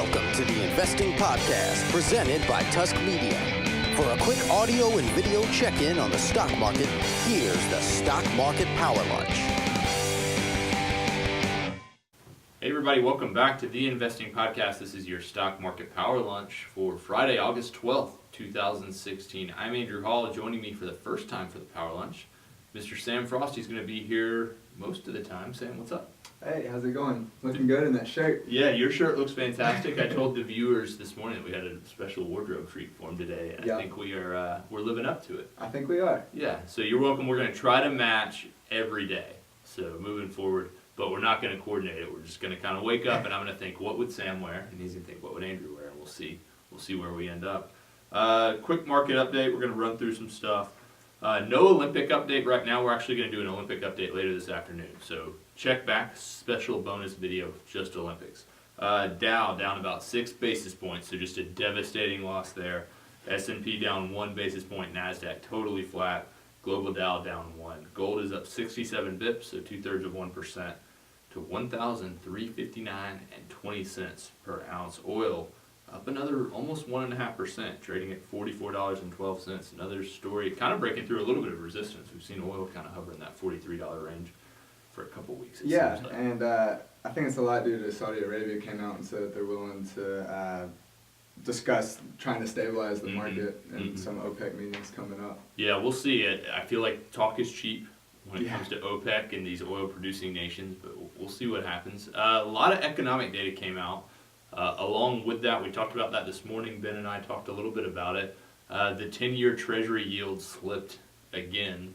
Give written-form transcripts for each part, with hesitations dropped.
Welcome to the Investing Podcast, presented by Tusk Media. For a quick audio and video check-in on the stock market, here's the Stock Market Power Lunch. Hey everybody, welcome back to the Investing Podcast. This is your Stock Market Power Lunch for Friday, August 12th, 2016. I'm Andrew Hall. Joining me for the first time for the Power Lunch, Mr. Sam Frost. He's going to be here most of the time. Sam, what's up? Hey, how's it going? Looking good in that shirt. Yeah, your shirt looks fantastic. I told the viewers this morning that we had a special wardrobe treat for him today, and I think we're living up to it. I think we are. Yeah, so you're welcome. We're going to try to match every day. So moving forward, but we're not going to coordinate it. We're just going to kind of wake up, and I'm going to think, what would Sam wear? And he's going to think, what would Andrew wear? And we'll see where we end up. Quick market update. We're going to run through some stuff. No Olympic update right now. We're actually going to do an Olympic update later this afternoon. So check back, special bonus video, just Olympics. Dow down about 6 basis points, so just a devastating loss there. S&P down 1 basis point, NASDAQ totally flat. Global Dow down 1. Gold is up 67 bips, so 2/3% to $1,359.20 per ounce. Oil up another almost 1.5%, trading at $44.12. Another story, kind of breaking through a little bit of resistance. We've seen oil kind of hover in that $43 range for a couple weeks. Yeah, like. And I think it's a lot due to Saudi Arabia came out and said that they're willing to discuss trying to stabilize the market and some OPEC meetings coming up. Yeah, we'll see. I feel like talk is cheap when it comes to OPEC and these oil-producing nations, but we'll see what happens. A lot of economic data came out. Along with that, we talked about that this morning. Ben and I talked a little bit about it. The 10-year Treasury yield slipped again.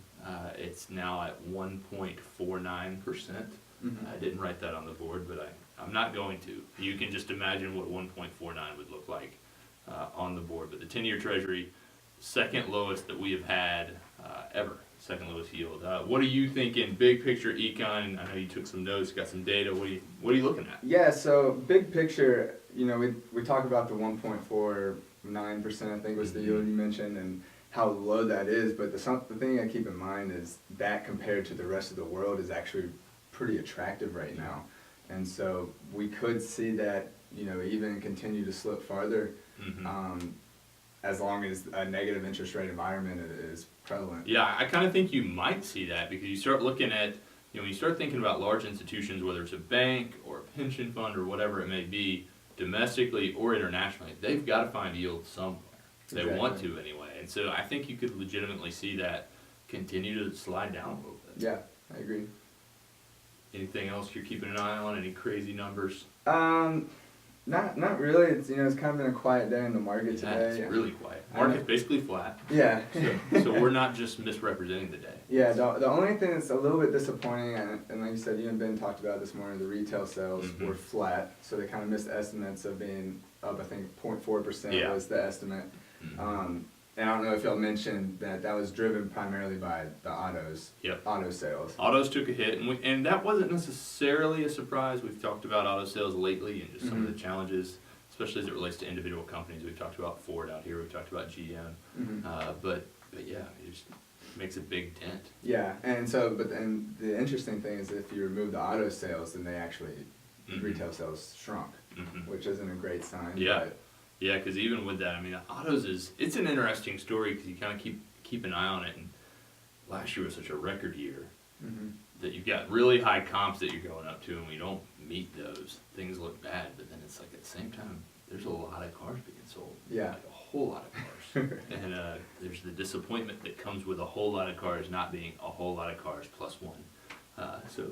It's now at 1.49%. I didn't write that on the board, but I'm not going to. You can just imagine what 1.49 would look like on the board. But the 10-year Treasury, second lowest that we have had ever. Second lowest yield. What are you thinking? Big picture econ. I know you took some notes, got some data. What are you looking at? Yeah, so big picture, we talk about the 1.49%, I think was the yield you mentioned, and how low that is. But the thing I keep in mind is that compared to the rest of the world is actually pretty attractive right now. And so we could see that, even continue to slip farther. As long as a negative interest rate environment is prevalent. Yeah, I kind of think you might see that because you start looking at, when you start thinking about large institutions, whether it's a bank or a pension fund or whatever it may be, domestically or internationally, they've got to find yield somewhere. They want to anyway. And so I think you could legitimately see that continue to slide down a little bit. Yeah, I agree. Anything else you're keeping an eye on? Any crazy numbers? Not really. It's it's kind of been a quiet day in the market today. It's really quiet. Market's basically flat. Yeah. So we're not just misrepresenting the day. Yeah. The only thing that's a little bit disappointing, and like you said, you and Ben talked about this morning, the retail sales were flat, so they kind of missed estimates of being up. I think 0.4% was the estimate. And I don't know if y'all mentioned that was driven primarily by the autos. Yep. Auto sales. Autos took a hit, and that wasn't necessarily a surprise. We've talked about auto sales lately and just some of the challenges, especially as it relates to individual companies. We've talked about Ford out here. We've talked about GM. But yeah, it just makes a big dent. Yeah, and the interesting thing is if you remove the auto sales, then they actually retail sales shrunk, which isn't a great sign. Yeah. Yeah, because even with that, I mean, autos it's an interesting story because you kind of keep an eye on it. And last year was such a record year that you've got really high comps that you're going up to, and when you don't meet those, things look bad. But then it's like at the same time, there's a lot of cars being sold. Yeah. Like a whole lot of cars. And there's the disappointment that comes with a whole lot of cars not being a whole lot of cars plus one. So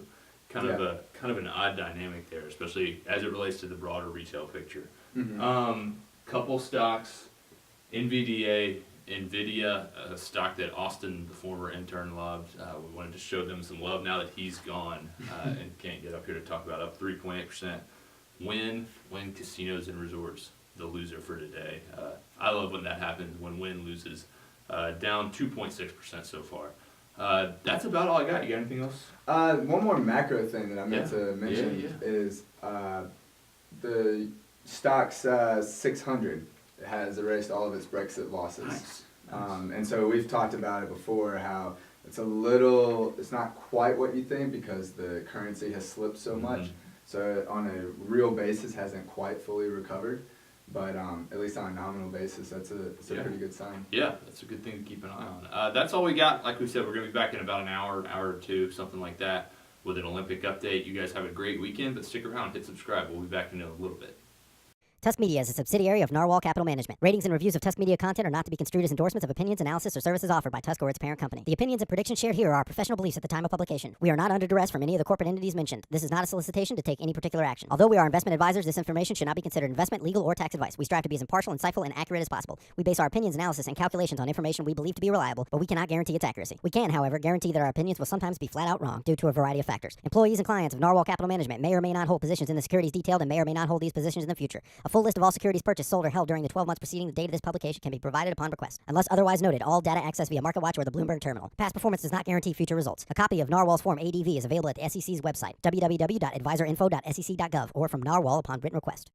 kind of an odd dynamic there, especially as it relates to the broader retail picture. Couple stocks, NVDA, NVIDIA, a stock that Austin, the former intern, loved. We wanted to show them some love now that he's gone and can't get up here to talk about, up 3.8%. WYNN Casinos and Resorts, the loser for today. I love when that happens, when WYNN loses. Down 2.6% so far. That's about all I got. You got anything else? One more macro thing that I meant to mention is the stock's 600 has erased all of its Brexit losses. Nice. And so we've talked about it before, how it's not quite what you think because the currency has slipped so much. So on a real basis, hasn't quite fully recovered, but at least on a nominal basis, it's a pretty good sign. Yeah, that's a good thing to keep an eye on. That's all we got. Like we said, we're going to be back in about an hour or two, something like that, with an Olympic update. You guys have a great weekend, but stick around, hit subscribe. We'll be back in a little bit. Tusk Media is a subsidiary of Narwhal Capital Management. Ratings and reviews of Tusk Media content are not to be construed as endorsements of opinions, analysis, or services offered by Tusk or its parent company. The opinions and predictions shared here are our professional beliefs at the time of publication. We are not under duress from any of the corporate entities mentioned. This is not a solicitation to take any particular action. Although we are investment advisors, this information should not be considered investment, legal, or tax advice. We strive to be as impartial, insightful, and accurate as possible. We base our opinions, analysis, and calculations on information we believe to be reliable, but we cannot guarantee its accuracy. We can, however, guarantee that our opinions will sometimes be flat out wrong due to a variety of factors. Employees and clients of Narwhal Capital Management may or may not hold positions in the securities detailed and may or may not hold these positions in the future. A full list of all securities purchased, sold, or held during the 12 months preceding the date of this publication can be provided upon request. Unless otherwise noted, all data accessed via MarketWatch or the Bloomberg terminal. Past performance does not guarantee future results. A copy of Narwhal's Form ADV is available at the SEC's website, www.advisorinfo.sec.gov, or from Narwhal upon written request.